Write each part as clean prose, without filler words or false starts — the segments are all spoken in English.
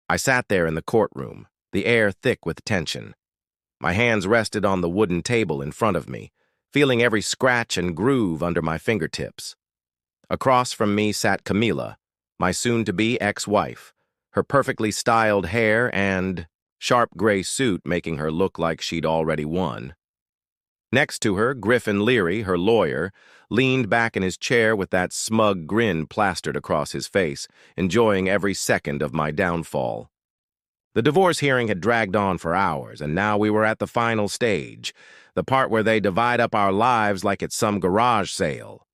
I sat there in the courtroom, the air thick with tension. My hands rested on the wooden table in front of me, feeling every scratch and groove under my fingertips. Across from me sat Camila, my soon-to-be ex-wife, her perfectly styled hair and sharp gray suit making her look like she'd already won. Next to her, Griffin Leary, her lawyer, leaned back in his chair with that smug grin plastered across his face, enjoying every second of my downfall. The divorce hearing had dragged on for hours, and now we were at the final stage, the part where they divide up our lives like it's some garage sale.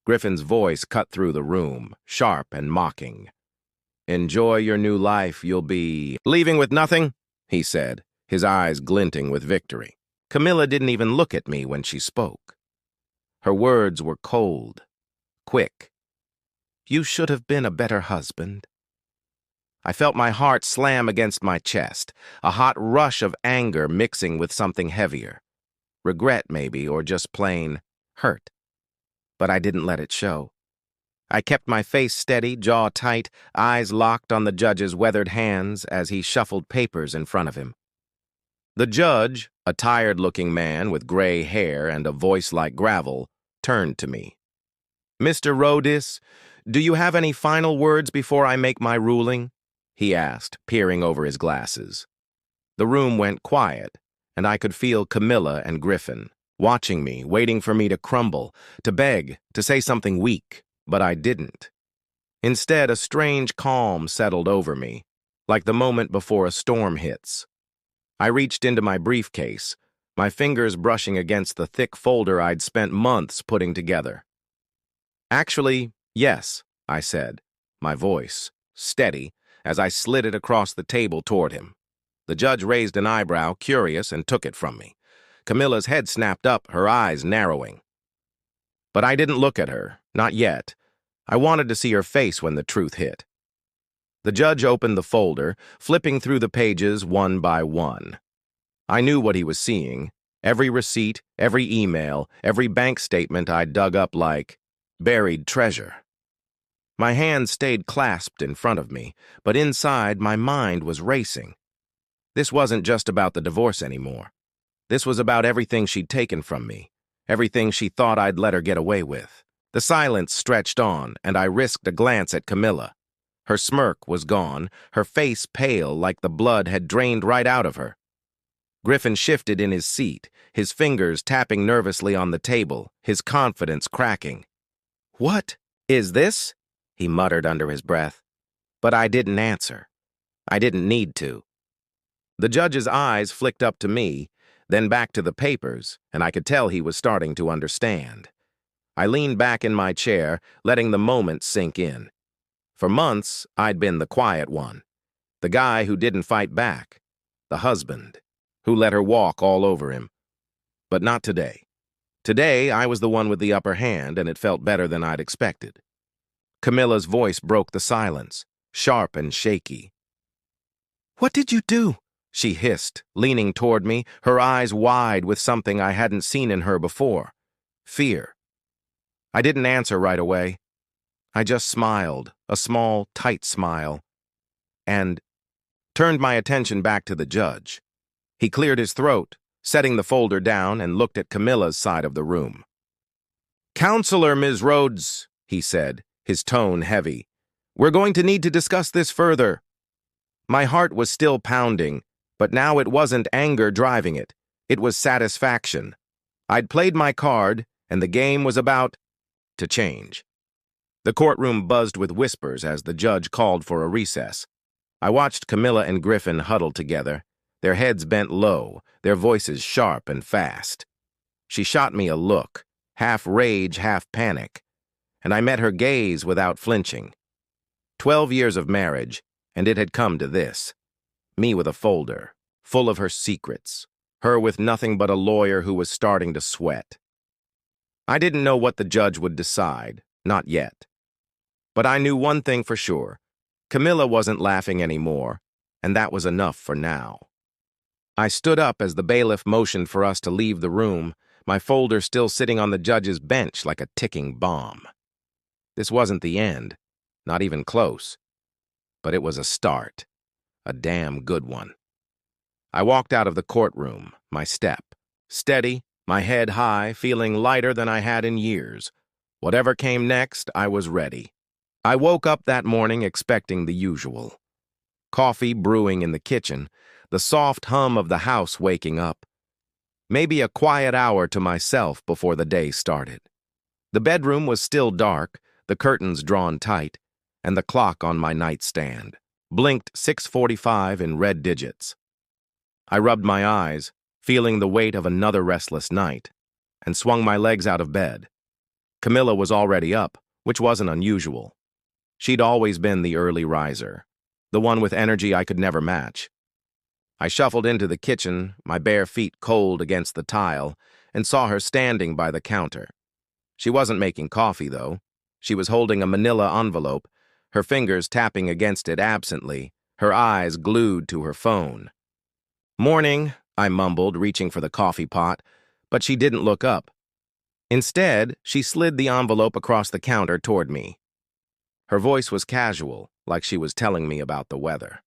Griffin's voice cut through the room, sharp and mocking. "Enjoy your new life, you'll be leaving with nothing," he said, his eyes glinting with victory. Camila didn't even look at me when she spoke. Her words were cold, quick. "You should have been a better husband." I felt my heart slam against my chest, a hot rush of anger mixing with something heavier. Regret, maybe, or just plain hurt. But I didn't let it show. I kept my face steady, jaw tight, eyes locked on the judge's weathered hands as he shuffled papers in front of him. The judge, a tired-looking man with gray hair and a voice like gravel, turned to me. "Mr. Rodis, do you have any final words before I make my ruling?" he asked, peering over his glasses. The room went quiet, and I could feel Camila and Griffin, watching me, waiting for me to crumble, to beg, to say something weak, but I didn't. Instead, a strange calm settled over me, like the moment before a storm hits. I reached into my briefcase, my fingers brushing against the thick folder I'd spent months putting together. "Actually, yes," I said, my voice steady, as I slid it across the table toward him. The judge raised an eyebrow, curious, and took it from me. Camila's head snapped up, her eyes narrowing. But I didn't look at her, not yet. I wanted to see her face when the truth hit. The judge opened the folder, flipping through the pages one by one. I knew what he was seeing. Every receipt, every email, every bank statement I'd dug up like buried treasure. My hands stayed clasped in front of me, but inside my mind was racing. This wasn't just about the divorce anymore. This was about everything she'd taken from me, everything she thought I'd let her get away with. The silence stretched on, and I risked a glance at Camila. Her smirk was gone, her face pale like the blood had drained right out of her. Griffin shifted in his seat, his fingers tapping nervously on the table, his confidence cracking. "What is this?" he muttered under his breath. But I didn't answer. I didn't need to. The judge's eyes flicked up to me, then back to the papers, and I could tell he was starting to understand. I leaned back in my chair, letting the moment sink in. For months, I'd been the quiet one, the guy who didn't fight back, the husband, who let her walk all over him. But not today. Today, I was the one with the upper hand, and it felt better than I'd expected. Camila's voice broke the silence, sharp and shaky. "What did you do?" she hissed, leaning toward me, her eyes wide with something I hadn't seen in her before. Fear. I didn't answer right away. I just smiled, a small, tight smile, and turned my attention back to the judge. He cleared his throat, setting the folder down, and looked at Camila's side of the room. "Counselor, Ms. Rhodes," he said, his tone heavy, "we're going to need to discuss this further." My heart was still pounding, but now it wasn't anger driving it. It was satisfaction. I'd played my card, and the game was about to change. The courtroom buzzed with whispers as the judge called for a recess. I watched Camila and Griffin huddle together, their heads bent low, their voices sharp and fast. She shot me a look, half rage, half panic, and I met her gaze without flinching. 12 years of marriage, and it had come to this. Me with a folder, full of her secrets, her with nothing but a lawyer who was starting to sweat. I didn't know what the judge would decide, not yet. But I knew one thing for sure. Camila wasn't laughing anymore, and that was enough for now. I stood up as the bailiff motioned for us to leave the room, my folder still sitting on the judge's bench like a ticking bomb. This wasn't the end, not even close, but it was a start. A damn good one. I walked out of the courtroom, my step steady, my head high, feeling lighter than I had in years. Whatever came next, I was ready. I woke up that morning expecting the usual. Coffee brewing in the kitchen, the soft hum of the house waking up. Maybe a quiet hour to myself before the day started. The bedroom was still dark, the curtains drawn tight, and the clock on my nightstand blinked 6:45 in red digits. I rubbed my eyes, feeling the weight of another restless night, and swung my legs out of bed. Camilla was already up, which wasn't unusual. She'd always been the early riser, the one with energy I could never match. I shuffled into the kitchen, my bare feet cold against the tile, and saw her standing by the counter. She wasn't making coffee, though. She was holding a manila envelope, her fingers tapping against it absently, her eyes glued to her phone. "Morning," I mumbled, reaching for the coffee pot, but she didn't look up. Instead, she slid the envelope across the counter toward me. Her voice was casual, like she was telling me about the weather.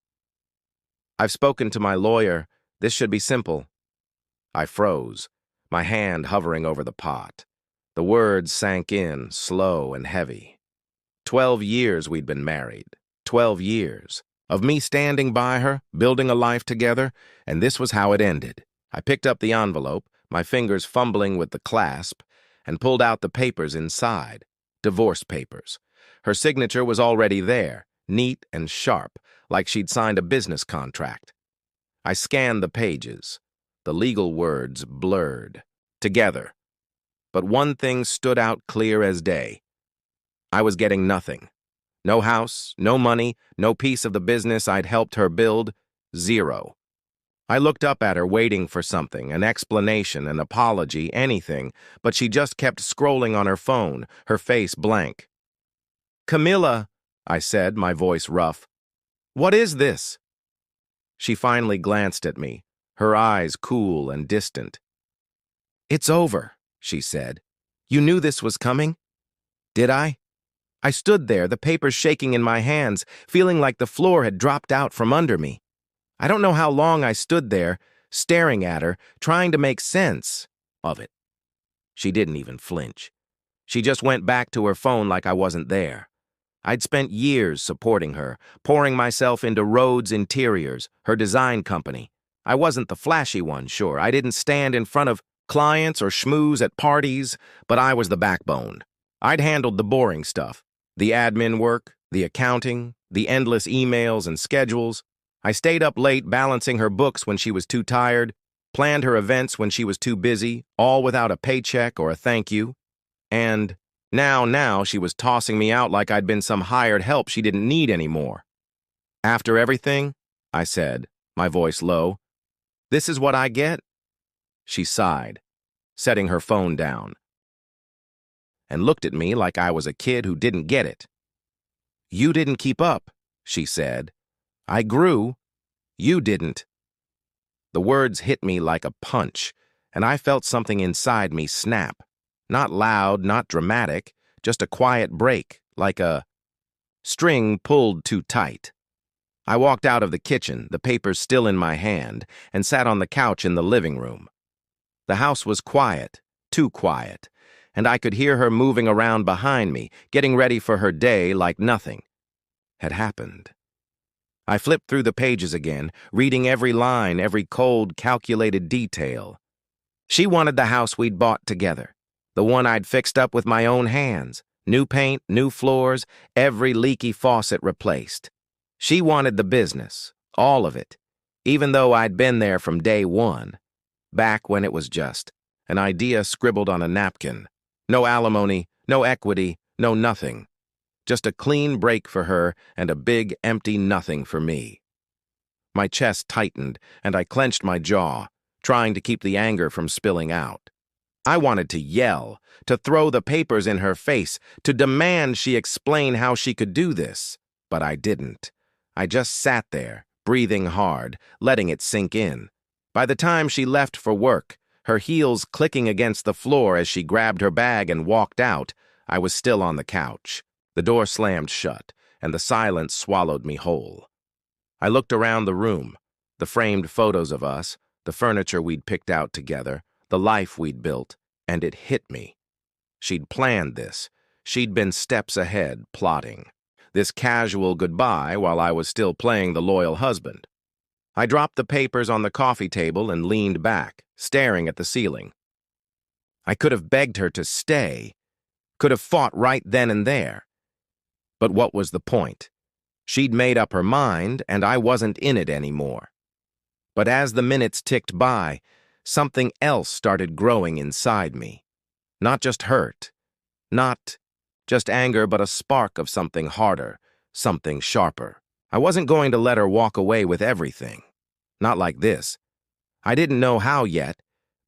"I've spoken to my lawyer. This should be simple." I froze, my hand hovering over the pot. The words sank in, slow and heavy. 12 years we'd been married. 12 years. Of me standing by her, building a life together, and this was how it ended. I picked up the envelope, my fingers fumbling with the clasp, and pulled out the papers inside. Divorce papers. Her signature was already there, neat and sharp, like she'd signed a business contract. I scanned the pages, the legal words blurred, together. But one thing stood out clear as day. I was getting nothing. No house, no money, no piece of the business I'd helped her build. Zero. I looked up at her, waiting for something, an explanation, an apology, anything, but she just kept scrolling on her phone, her face blank. "Camilla," I said, my voice rough. "What is this?" She finally glanced at me, her eyes cool and distant. "It's over," she said. "You knew this was coming?" Did I? I stood there, the papers shaking in my hands, feeling like the floor had dropped out from under me. I don't know how long I stood there, staring at her, trying to make sense of it. She didn't even flinch. She just went back to her phone like I wasn't there. I'd spent years supporting her, pouring myself into Rhodes Interiors, her design company. I wasn't the flashy one, sure. I didn't stand in front of clients or schmooze at parties, but I was the backbone. I'd handled the boring stuff, the admin work, the accounting, the endless emails and schedules. I stayed up late balancing her books when she was too tired, planned her events when she was too busy, all without a paycheck or a thank you. And now she was tossing me out like I'd been some hired help she didn't need anymore. "After everything," I said, my voice low, "this is what I get?" She sighed, setting her phone down, and looked at me like I was a kid who didn't get it. "You didn't keep up," she said. "I grew. You didn't." The words hit me like a punch, and I felt something inside me snap. Not loud, not dramatic, just a quiet break, like a string pulled too tight. I walked out of the kitchen, the papers still in my hand, and sat on the couch in the living room. The house was quiet, too quiet, and I could hear her moving around behind me, getting ready for her day like nothing had happened. I flipped through the pages again, reading every line, every cold, calculated detail. She wanted the house we'd bought together, the one I'd fixed up with my own hands, new paint, new floors, every leaky faucet replaced. She wanted the business, all of it, even though I'd been there from day one, back when it was just an idea scribbled on a napkin. No alimony, no equity, no nothing. Just a clean break for her and a big, empty nothing for me. My chest tightened, and I clenched my jaw, trying to keep the anger from spilling out. I wanted to yell, to throw the papers in her face, to demand she explain how she could do this, but I didn't. I just sat there, breathing hard, letting it sink in. By the time she left for work, her heels clicking against the floor as she grabbed her bag and walked out, I was still on the couch. The door slammed shut, and the silence swallowed me whole. I looked around the room, the framed photos of us, the furniture we'd picked out together, the life we'd built, and it hit me. She'd planned this. She'd been steps ahead, plotting. This casual goodbye while I was still playing the loyal husband. I dropped the papers on the coffee table and leaned back, staring at the ceiling. I could have begged her to stay, could have fought right then and there. But what was the point? She'd made up her mind, and I wasn't in it anymore. But as the minutes ticked by, something else started growing inside me. Not just hurt, not just anger, but a spark of something harder, something sharper. I wasn't going to let her walk away with everything. Not like this. I didn't know how yet,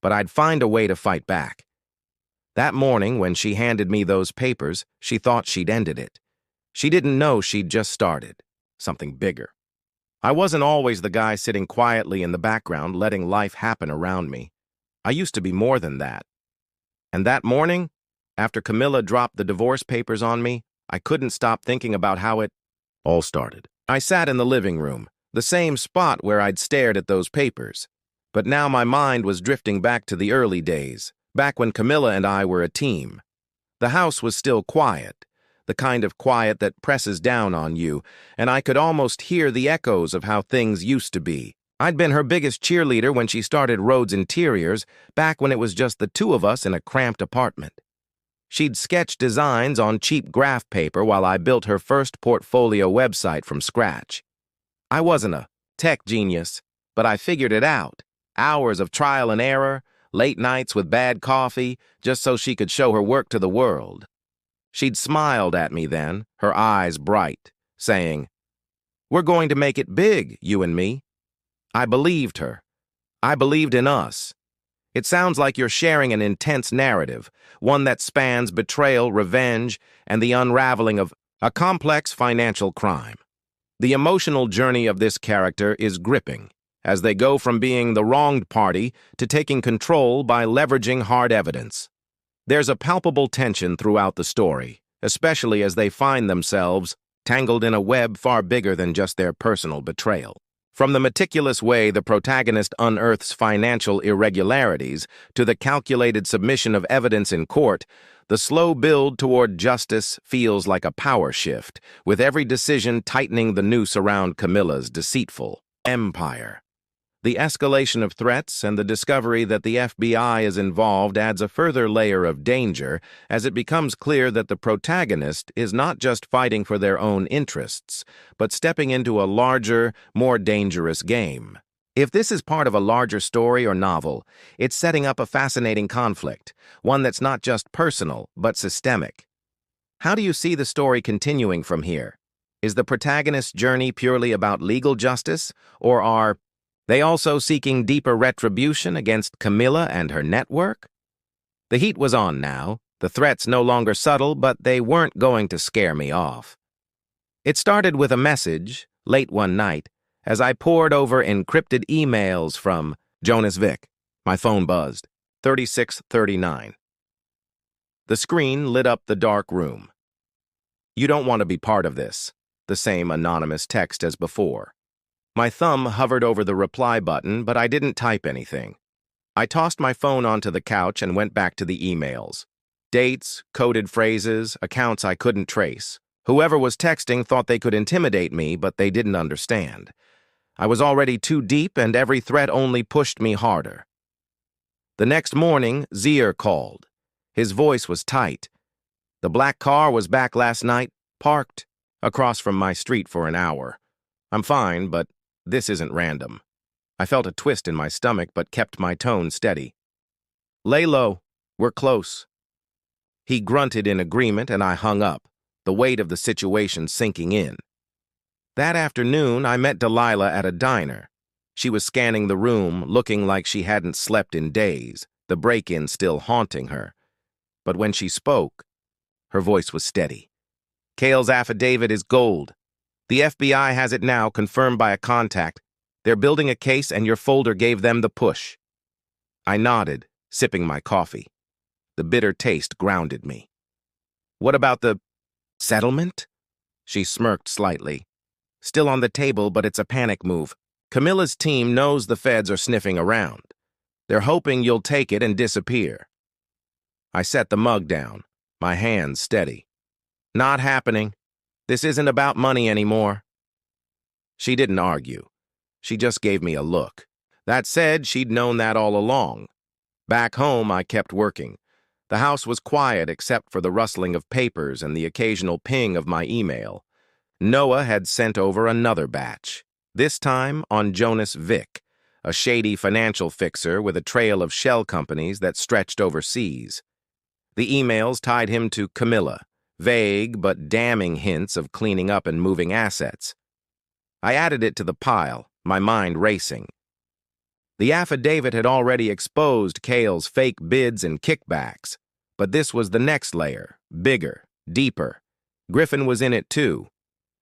but I'd find a way to fight back. That morning, when she handed me those papers, she thought she'd ended it. She didn't know she'd just started. Something bigger. I wasn't always the guy sitting quietly in the background, letting life happen around me. I used to be more than that. And that morning, after Camilla dropped the divorce papers on me, I couldn't stop thinking about how it all started. I sat in the living room, the same spot where I'd stared at those papers. But now my mind was drifting back to the early days, back when Camilla and I were a team. The house was still quiet, the kind of quiet that presses down on you, and I could almost hear the echoes of how things used to be. I'd been her biggest cheerleader when she started Rhodes Interiors, back when it was just the two of us in a cramped apartment. She'd sketched designs on cheap graph paper while I built her first portfolio website from scratch. I wasn't a tech genius, but I figured it out. Hours of trial and error, late nights with bad coffee, just so she could show her work to the world. She'd smiled at me then, her eyes bright, saying, "We're going to make it big, you and me." I believed her. I believed in us. It sounds like you're sharing an intense narrative, one that spans betrayal, revenge, and the unraveling of a complex financial crime. The emotional journey of this character is gripping, as they go from being the wronged party to taking control by leveraging hard evidence. There's a palpable tension throughout the story, especially as they find themselves tangled in a web far bigger than just their personal betrayal. From the meticulous way the protagonist unearths financial irregularities to the calculated submission of evidence in court, the slow build toward justice feels like a power shift, with every decision tightening the noose around Camilla's deceitful empire. The escalation of threats and the discovery that the FBI is involved adds a further layer of danger as it becomes clear that the protagonist is not just fighting for their own interests, but stepping into a larger, more dangerous game. If this is part of a larger story or novel, it's setting up a fascinating conflict, one that's not just personal, but systemic. How do you see the story continuing from here? Is the protagonist's journey purely about legal justice, or are they also seeking deeper retribution against Camilla and her network? The heat was on now, the threats no longer subtle, but they weren't going to scare me off. It started with a message, late one night, as I pored over encrypted emails from Jonas Vick. My phone buzzed. 3639. The screen lit up the dark room. "You don't want to be part of this," the same anonymous text as before. My thumb hovered over the reply button, but I didn't type anything. I tossed my phone onto the couch and went back to the emails. Dates, coded phrases, accounts I couldn't trace. Whoever was texting thought they could intimidate me, but they didn't understand. I was already too deep, and every threat only pushed me harder. The next morning, Zier called. His voice was tight. The black car was back last night, parked, across from my street for an hour. I'm fine, but this isn't random. I felt a twist in my stomach, but kept my tone steady. "Lay low. We're close." He grunted in agreement, and I hung up, the weight of the situation sinking in. That afternoon, I met Delilah at a diner. She was scanning the room, looking like she hadn't slept in days, the break-in still haunting her. But when she spoke, her voice was steady. "Cale's affidavit is gold. The FBI has it now, confirmed by a contact. They're building a case, and your folder gave them the push." I nodded, sipping my coffee. The bitter taste grounded me. "What about the settlement?" She smirked slightly. Still on the table, but it's a panic move. Camilla's team knows the feds are sniffing around. They're hoping you'll take it and disappear. I set the mug down, my hands steady. Not happening. This isn't about money anymore. She didn't argue. She just gave me a look. That said, she'd known that all along. Back home, I kept working. The house was quiet except for the rustling of papers and the occasional ping of my email. Noah had sent over another batch, this time on Jonas Vick, a shady financial fixer with a trail of shell companies that stretched overseas. The emails tied him to Camilla, vague but damning hints of cleaning up and moving assets. I added it to the pile, my mind racing. The affidavit had already exposed Cale's fake bids and kickbacks, but this was the next layer, bigger, deeper. Griffin was in it too.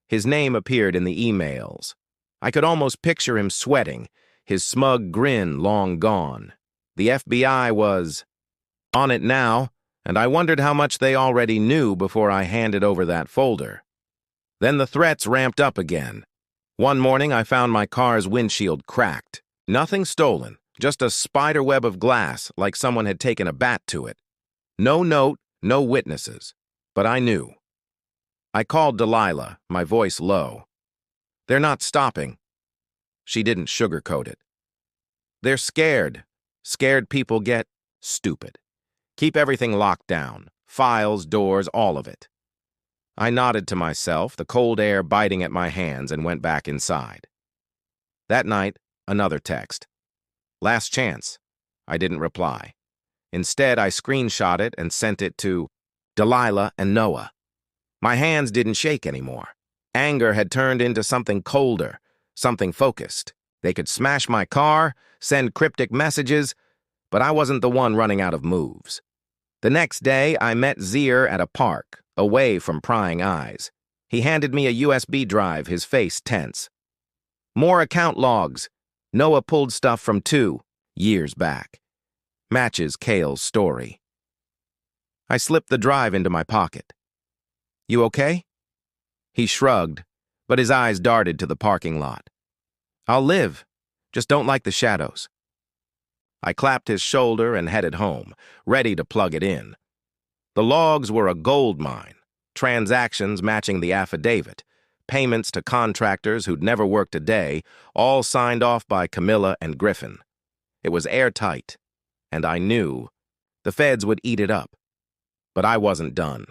His name appeared in the emails. I could almost picture him sweating, his smug grin long gone. The FBI was on it now, and I wondered how much they already knew before I handed over that folder. Then the threats ramped up again. One morning, I found my car's windshield cracked. Nothing stolen, just a spider web of glass like someone had taken a bat to it. No note, no witnesses, but I knew. I called Delilah, my voice low. They're not stopping. She didn't sugarcoat it. They're scared. Scared people get stupid. Keep everything locked down. Files, doors, all of it. I nodded to myself, the cold air biting at my hands, and went back inside. That night, another text. Last chance. I didn't reply. Instead, I screenshot it and sent it to Delilah and Noah. My hands didn't shake anymore. Anger had turned into something colder, something focused. They could smash my car, send cryptic messages, but I wasn't the one running out of moves. The next day, I met Zier at a park, away from prying eyes. He handed me a USB drive, his face tense. More account logs. Noah pulled stuff from 2 years back. Matches Cale's story. I slipped the drive into my pocket. You okay? He shrugged, but his eyes darted to the parking lot. I'll live, just don't like the shadows. I clapped his shoulder and headed home, ready to plug it in. The logs were a gold mine, transactions matching the affidavit, payments to contractors who'd never worked a day, all signed off by Camilla and Griffin. It was airtight, and I knew the feds would eat it up. But I wasn't done.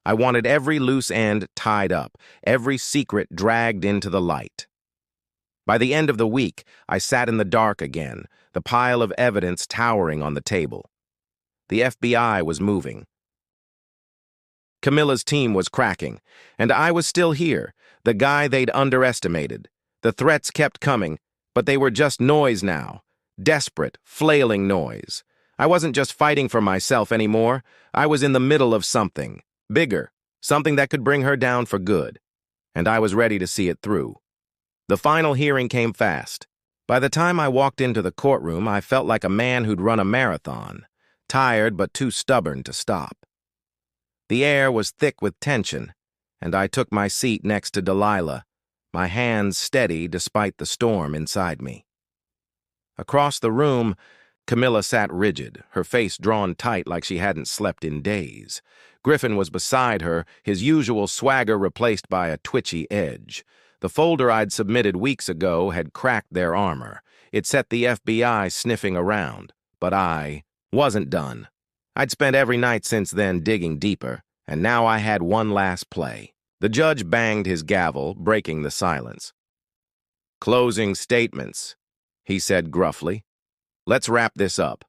I wanted every loose end tied up, every secret dragged into the light. By the end of the week, I sat in the dark again, the pile of evidence towering on the table. The FBI was moving. Camilla's team was cracking, and I was still here, the guy they'd underestimated. The threats kept coming, but they were just noise now. Desperate, flailing noise. I wasn't just fighting for myself anymore. I was in the middle of something. Bigger, something that could bring her down for good. And I was ready to see it through. The final hearing came fast. By the time I walked into the courtroom, I felt like a man who'd run a marathon, tired but too stubborn to stop. The air was thick with tension, and I took my seat next to Delilah, my hands steady despite the storm inside me. Across the room, Camilla sat rigid, her face drawn tight like she hadn't slept in days. Griffin was beside her, his usual swagger replaced by a twitchy edge. The folder I'd submitted weeks ago had cracked their armor. It set the FBI sniffing around, but I wasn't done. I'd spent every night since then digging deeper, and now I had one last play. The judge banged his gavel, breaking the silence. "Closing statements," he said gruffly. "Let's wrap this up."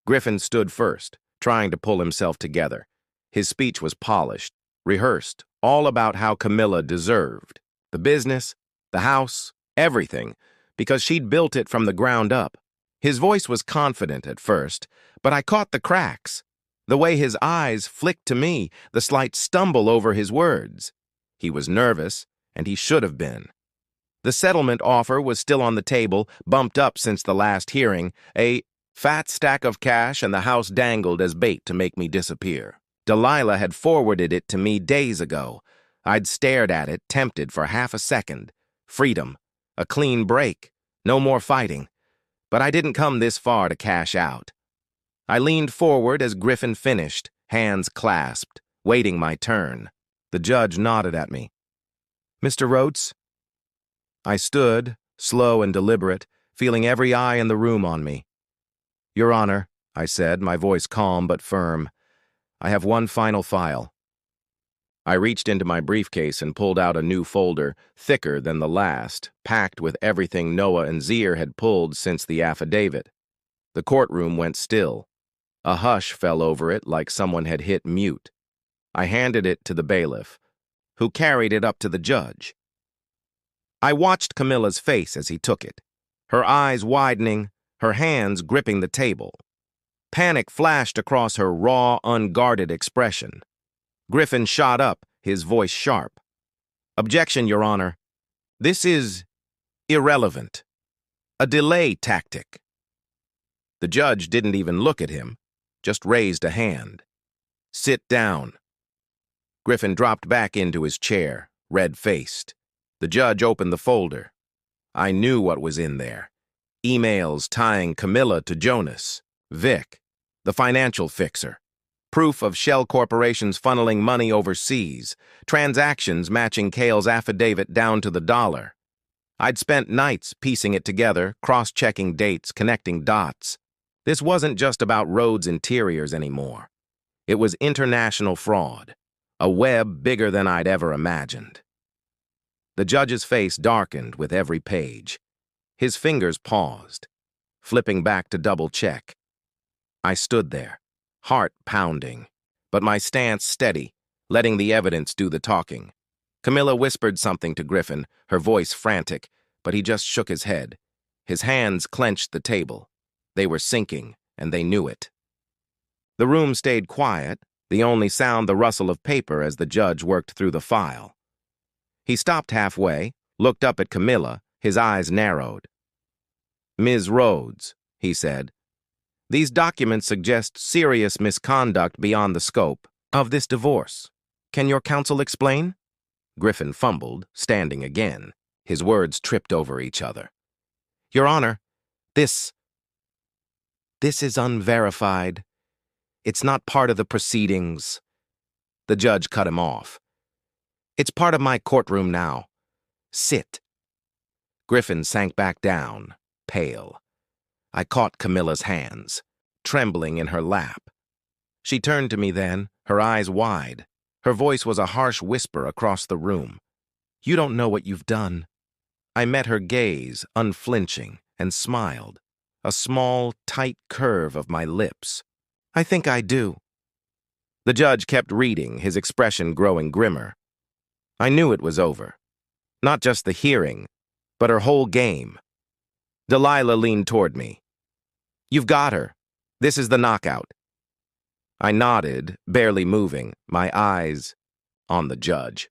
Griffin stood first, trying to pull himself together. His speech was polished, rehearsed, all about how Camilla deserved. The business, the house, everything, because she'd built it from the ground up. His voice was confident at first, but I caught the cracks. The way his eyes flicked to me, the slight stumble over his words. He was nervous, and he should have been. The settlement offer was still on the table, bumped up since the last hearing, a fat stack of cash, and the house dangled as bait to make me disappear. Delilah had forwarded it to me days ago. I'd stared at it, tempted for half a second. Freedom. A clean break. No more fighting. But I didn't come this far to cash out. I leaned forward as Griffin finished, hands clasped, waiting my turn. The judge nodded at me. "Mr. Rhodes?" I stood, slow and deliberate, feeling every eye in the room on me. "Your Honor," I said, my voice calm but firm, "I have one final file." I reached into my briefcase and pulled out a new folder, thicker than the last, packed with everything Noah and Zier had pulled since the affidavit. The courtroom went still. A hush fell over it like someone had hit mute. I handed it to the bailiff, who carried it up to the judge. I watched Camilla's face as he took it, her eyes widening, her hands gripping the table. Panic flashed across her raw, unguarded expression. Griffin shot up, his voice sharp. "Objection, Your Honor. This is irrelevant. A delay tactic." The judge didn't even look at him, just raised a hand. "Sit down." Griffin dropped back into his chair, red-faced. The judge opened the folder. I knew what was in there. Emails tying Camilla to Jonas, Vic, the financial fixer. Proof of Shell Corporation's funneling money overseas. Transactions matching Cale's affidavit down to the dollar. I'd spent nights piecing it together, cross-checking dates, connecting dots. This wasn't just about Rhodes Interiors anymore. It was international fraud, a web bigger than I'd ever imagined. The judge's face darkened with every page. His fingers paused, flipping back to double-check. I stood there, heart pounding, but my stance steady, letting the evidence do the talking. Camilla whispered something to Griffin, her voice frantic, but he just shook his head. His hands clenched the table. They were sinking, and they knew it. The room stayed quiet, the only sound the rustle of paper as the judge worked through the file. He stopped halfway, looked up at Camilla, his eyes narrowed. "Ms. Rhodes," he said, "these documents suggest serious misconduct beyond the scope of this divorce. Can your counsel explain?" Griffin fumbled, standing again. His words tripped over each other. "Your Honor, this is unverified. It's not part of the proceedings." The judge cut him off. "It's part of my courtroom now. Sit." Griffin sank back down, pale. I caught Camilla's hands, trembling in her lap. She turned to me then, her eyes wide. Her voice was a harsh whisper across the room. "You don't know what you've done." I met her gaze, unflinching, and smiled, a small, tight curve of my lips. "I think I do." The judge kept reading, his expression growing grimmer. I knew it was over. Not just the hearing, but her whole game. Delilah leaned toward me. "You've got her. This is the knockout." I nodded, barely moving, my eyes on the judge.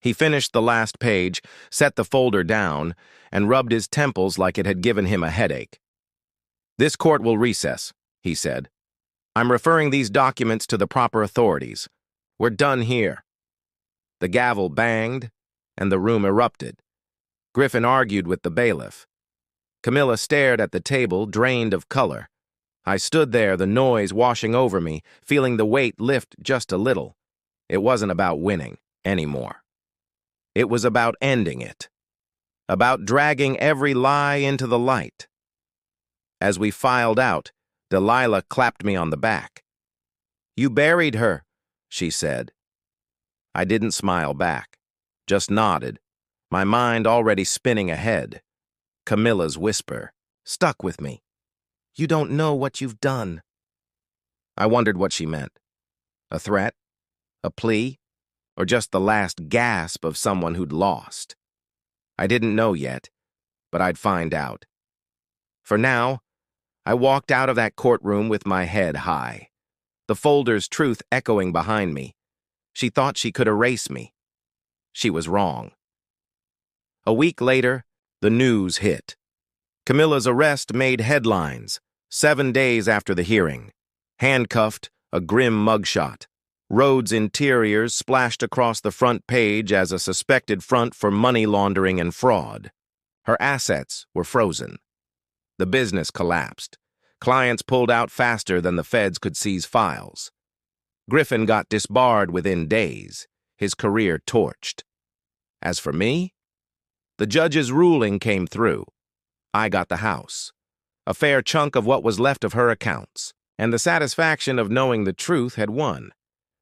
He finished the last page, set the folder down, and rubbed his temples like it had given him a headache. "This court will recess," he said. "I'm referring these documents to the proper authorities. We're done here." The gavel banged, and the room erupted. Griffin argued with the bailiff. Camilla stared at the table, drained of color. I stood there, the noise washing over me, feeling the weight lift just a little. It wasn't about winning anymore. It was about ending it. About dragging every lie into the light. As we filed out, Delilah clapped me on the back. "You buried her," she said. I didn't smile back, just nodded, my mind already spinning ahead. Camilla's whisper stuck with me. "You don't know what you've done." I wondered what she meant. A threat? A plea? Or just the last gasp of someone who'd lost? I didn't know yet, but I'd find out. For now, I walked out of that courtroom with my head high, the folder's truth echoing behind me. She thought she could erase me. She was wrong. A week later, the news hit. Camilla's arrest made headlines, 7 days after the hearing. Handcuffed, a grim mugshot. Rhodes Interiors splashed across the front page as a suspected front for money laundering and fraud. Her assets were frozen. The business collapsed. Clients pulled out faster than the feds could seize files. Griffin got disbarred within days, his career torched. As for me, the judge's ruling came through. I got the house, a fair chunk of what was left of her accounts, and the satisfaction of knowing the truth had won.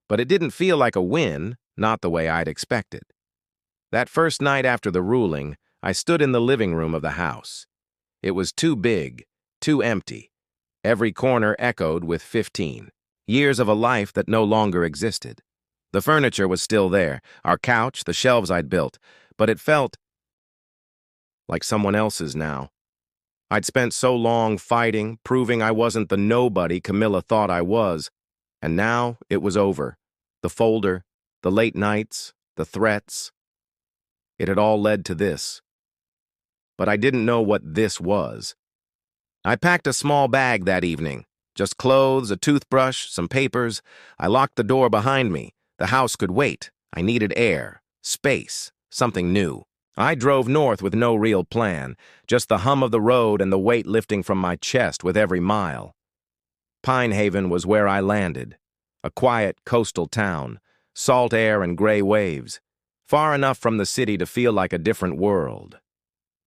But it didn't feel like a win, not the way I'd expected. That first night after the ruling, I stood in the living room of the house. It was too big, too empty. Every corner echoed with 15 years of a life that no longer existed. The furniture was still there, our couch, the shelves I'd built, but it felt like someone else's now. I'd spent so long fighting, proving I wasn't the nobody Camilla thought I was, and now it was over. The folder, the late nights, the threats. It had all led to this. But I didn't know what this was. I packed a small bag that evening. Just clothes, a toothbrush, some papers. I locked the door behind me. The house could wait. I needed air, space, something new. I drove north with no real plan, just the hum of the road and the weight lifting from my chest with every mile. Pine Haven was where I landed. A quiet coastal town, salt air and gray waves, far enough from the city to feel like a different world.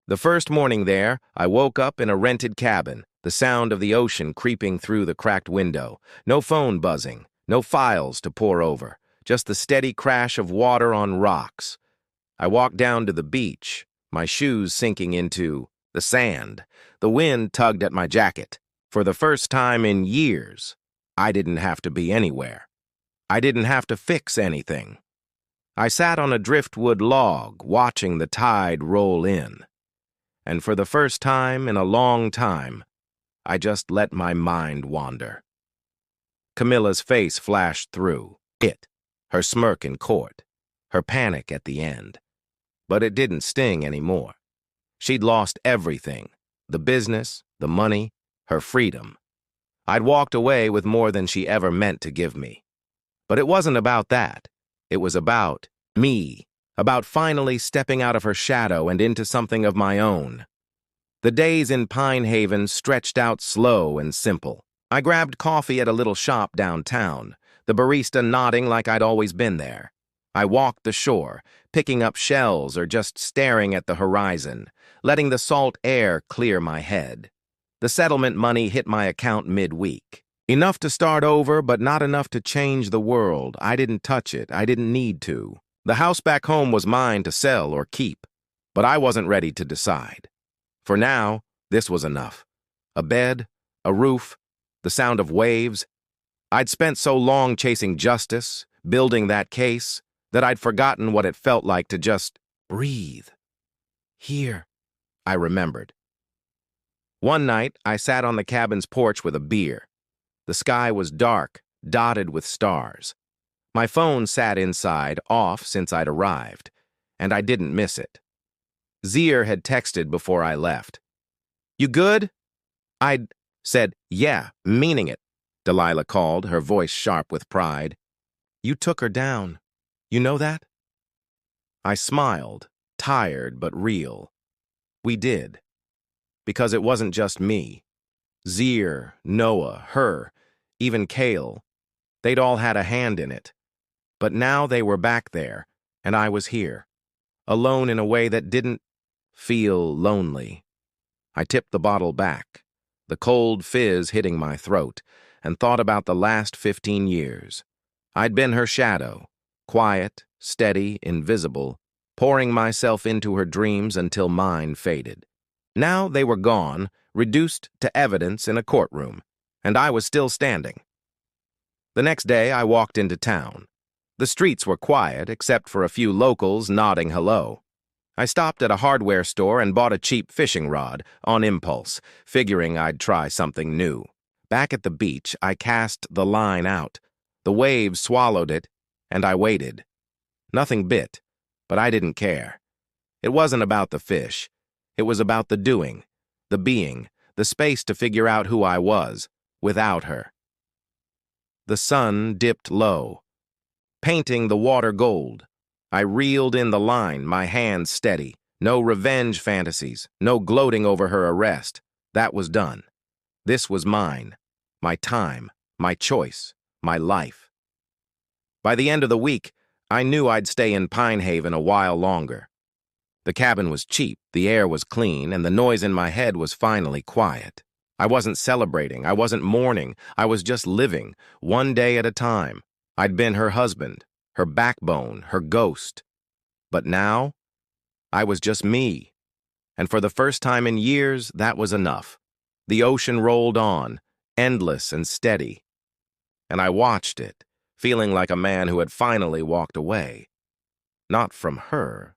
The first morning there, I woke up in a rented cabin, the sound of the ocean creeping through the cracked window. No phone buzzing, no files to pore over, just the steady crash of water on rocks. I walked down to the beach, my shoes sinking into the sand. The wind tugged at my jacket. For the first time in years, I didn't have to be anywhere. I didn't have to fix anything. I sat on a driftwood log, watching the tide roll in. And for the first time in a long time, I just let my mind wander. Camilla's face flashed through. Her smirk in court, her panic at the end. But it didn't sting anymore. She'd lost everything, the business, the money, her freedom. I'd walked away with more than she ever meant to give me. But it wasn't about that. It was about me, about finally stepping out of her shadow and into something of my own. The days in Pine Haven stretched out slow and simple. I grabbed coffee at a little shop downtown, the barista nodding like I'd always been there. I walked the shore, picking up shells or just staring at the horizon, letting the salt air clear my head. The settlement money hit my account midweek. Enough to start over, but not enough to change the world. I didn't touch it. I didn't need to. The house back home was mine to sell or keep, but I wasn't ready to decide. For now, this was enough. A bed, a roof, the sound of waves. I'd spent so long chasing justice, building that case, that I'd forgotten what it felt like to just breathe. Here, I remembered. One night, I sat on the cabin's porch with a beer. The sky was dark, dotted with stars. My phone sat inside, off since I'd arrived, and I didn't miss it. Zier had texted before I left. "You good?" I'd said, "Yeah," meaning it. Delilah called, her voice sharp with pride. "You took her down. You know that?" I smiled, tired but real. We did. Because it wasn't just me. Zier, Noah, her, even Cale. They'd all had a hand in it. But now they were back there, and I was here. Alone in a way that didn't feel lonely. I tipped the bottle back, the cold fizz hitting my throat, and thought about the last 15 years. I'd been her shadow, quiet, steady, invisible, pouring myself into her dreams until mine faded. Now they were gone, reduced to evidence in a courtroom, and I was still standing. The next day I walked into town. The streets were quiet, except for a few locals nodding hello. I stopped at a hardware store and bought a cheap fishing rod, on impulse, figuring I'd try something new. Back at the beach, I cast the line out. The waves swallowed it, and I waited. Nothing bit, but I didn't care. It wasn't about the fish. It was about the doing, the being, the space to figure out who I was, without her. The sun dipped low. painting the water gold. I reeled in the line, my hands steady. No revenge fantasies, no gloating over her arrest. That was done. This was mine. My time, my choice, my life. By the end of the week, I knew I'd stay in Pine Haven a while longer. The cabin was cheap, the air was clean, and the noise in my head was finally quiet. I wasn't celebrating, I wasn't mourning, I was just living, one day at a time. I'd been her husband, her backbone, her ghost. But now, I was just me. And for the first time in years, that was enough. The ocean rolled on, endless and steady. And I watched it, feeling like a man who had finally walked away. Not from her,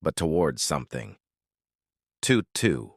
but towards something. Toot-toot.